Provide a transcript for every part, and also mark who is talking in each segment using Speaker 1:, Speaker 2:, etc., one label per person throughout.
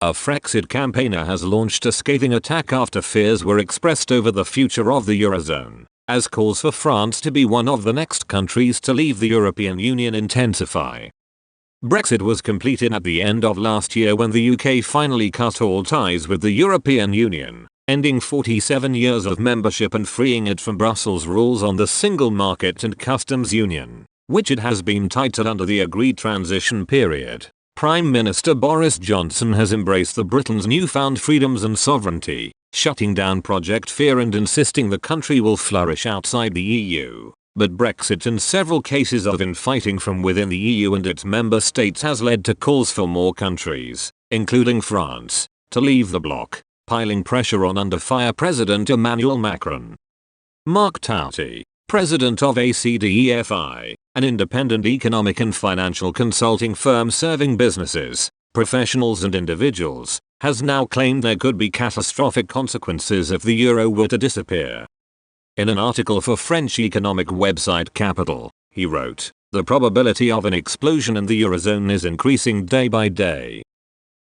Speaker 1: A Frexit campaigner has launched a scathing attack after fears were expressed over the future of the Eurozone, as calls for France to be one of the next countries to leave the European Union intensify. Brexit was completed at the end of last year when the UK finally cut all ties with the European Union, ending 47 years of membership and freeing it from Brussels' rules on the single market and customs union, which it has been tied to under the agreed transition period. Prime Minister Boris Johnson has embraced Britain's newfound freedoms and sovereignty, shutting down Project Fear and insisting the country will flourish outside the EU. But Brexit and several cases of infighting from within the EU and its member states has led to calls for more countries, including France, to leave the bloc, piling pressure on under fire President Emmanuel Macron. Mark Tauti, president of ACDEFI, an independent economic and financial consulting firm serving businesses, professionals and individuals, has now claimed there could be catastrophic consequences if the euro were to disappear. In an article for French economic website Capital, he wrote, "The probability of an explosion in the eurozone is increasing day by day.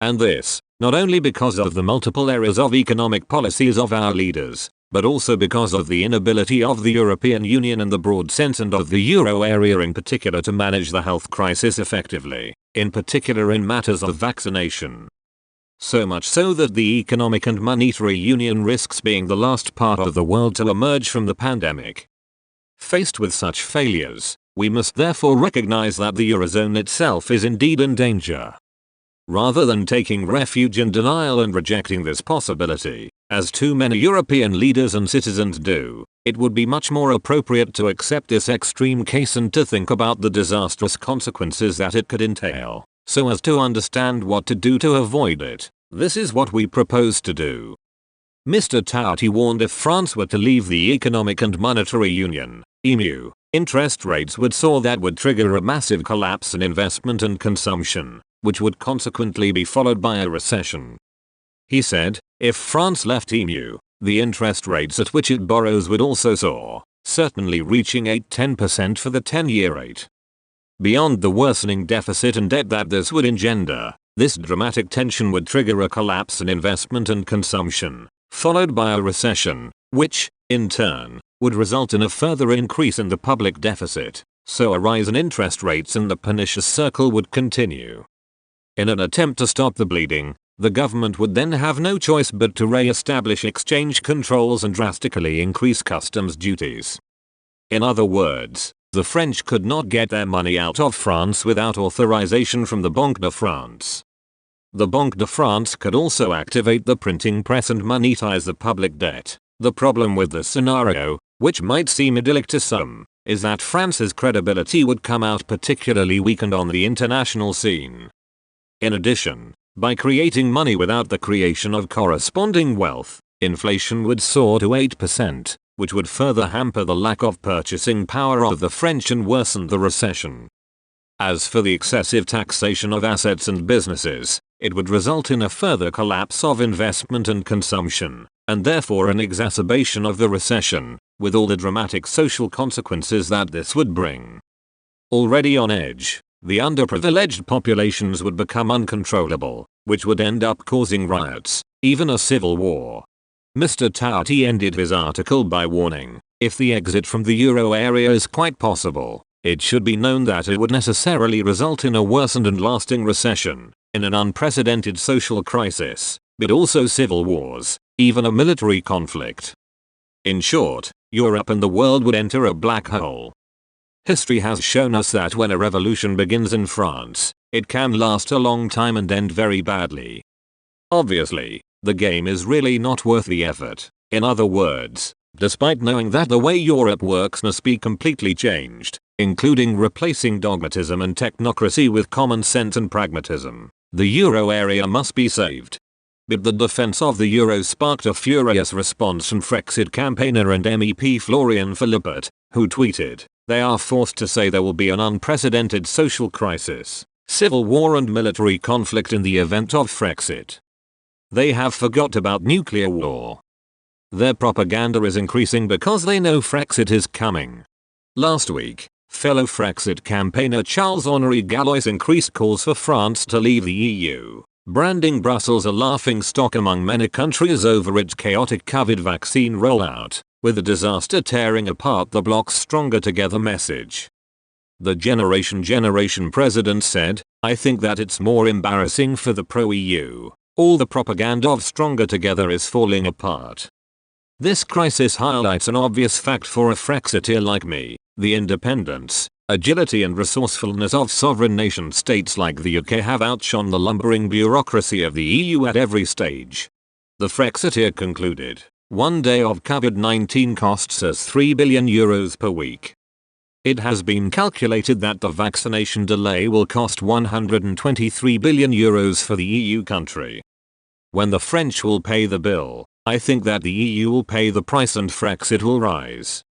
Speaker 1: And this, not only because of the multiple errors of economic policies of our leaders, but also because of the inability of the European Union in the broad sense and of the euro area in particular to manage the health crisis effectively, in particular in matters of vaccination. So much so that the economic and monetary union risks being the last part of the world to emerge from the pandemic. Faced with such failures, we must therefore recognize that the eurozone itself is indeed in danger. Rather than taking refuge in denial and rejecting this possibility, as too many European leaders and citizens do, it would be much more appropriate to accept this extreme case and to think about the disastrous consequences that it could entail, so as to understand what to do to avoid it. This is what we propose to do." Mr. Tauti warned if France were to leave the Economic and Monetary Union, EMU, interest rates would soar that would trigger a massive collapse in investment and consumption, which would consequently be followed by a recession. He said, if France left EMU, the interest rates at which it borrows would also soar, certainly reaching 8–10% for the 10-year rate. Beyond the worsening deficit and debt that this would engender, this dramatic tension would trigger a collapse in investment and consumption, followed by a recession, which, in turn, would result in a further increase in the public deficit, so a rise in interest rates and the pernicious circle would continue. In an attempt to stop the bleeding, the government would then have no choice but to re-establish exchange controls and drastically increase customs duties. In other words, the French could not get their money out of France without authorization from the Banque de France. The Banque de France could also activate the printing press and monetize the public debt. The problem with this scenario, which might seem idyllic to some, is that France's credibility would come out particularly weakened on the international scene. In addition, by creating money without the creation of corresponding wealth, inflation would soar to 8%, which would further hamper the lack of purchasing power of the French and worsen the recession. As for the excessive taxation of assets and businesses, it would result in a further collapse of investment and consumption, and therefore an exacerbation of the recession, with all the dramatic social consequences that this would bring. Already on edge, the underprivileged populations would become uncontrollable, which would end up causing riots, even a civil war. Mr. Tauti ended his article by warning, if the exit from the euro area is quite possible, it should be known that it would necessarily result in a worsened and lasting recession, in an unprecedented social crisis, but also civil wars, even a military conflict. In short, Europe and the world would enter a black hole. History has shown us that when a revolution begins in France, it can last a long time and end very badly. Obviously, the game is really not worth the effort. In other words, despite knowing that the way Europe works must be completely changed, including replacing dogmatism and technocracy with common sense and pragmatism, the euro area must be saved. But the defense of the euro sparked a furious response from Frexit campaigner and MEP Florian Philippot, who tweeted, "They are forced to say there will be an unprecedented social crisis, civil war and military conflict in the event of Frexit. They have forgot about nuclear war. Their propaganda is increasing because they know Frexit is coming." Last week, fellow Frexit campaigner Charles-Henri Gallois increased calls for France to leave the EU, Branding Brussels a laughingstock among many countries over its chaotic COVID vaccine rollout, with the disaster tearing apart the bloc's stronger together message. The Generation president said, "I think that it's more embarrassing for the pro-EU. All the propaganda of stronger together is falling apart." This crisis highlights an obvious fact for a Frexiteer like me: the independence, agility and resourcefulness of sovereign nation states like the UK have outshone the lumbering bureaucracy of the EU at every stage. The Frexiteer concluded, "One day of COVID-19 costs us €3 billion per week. It has been calculated that the vaccination delay will cost €123 billion for the EU country. When the French will pay the bill, I think that the EU will pay the price and Frexit will rise."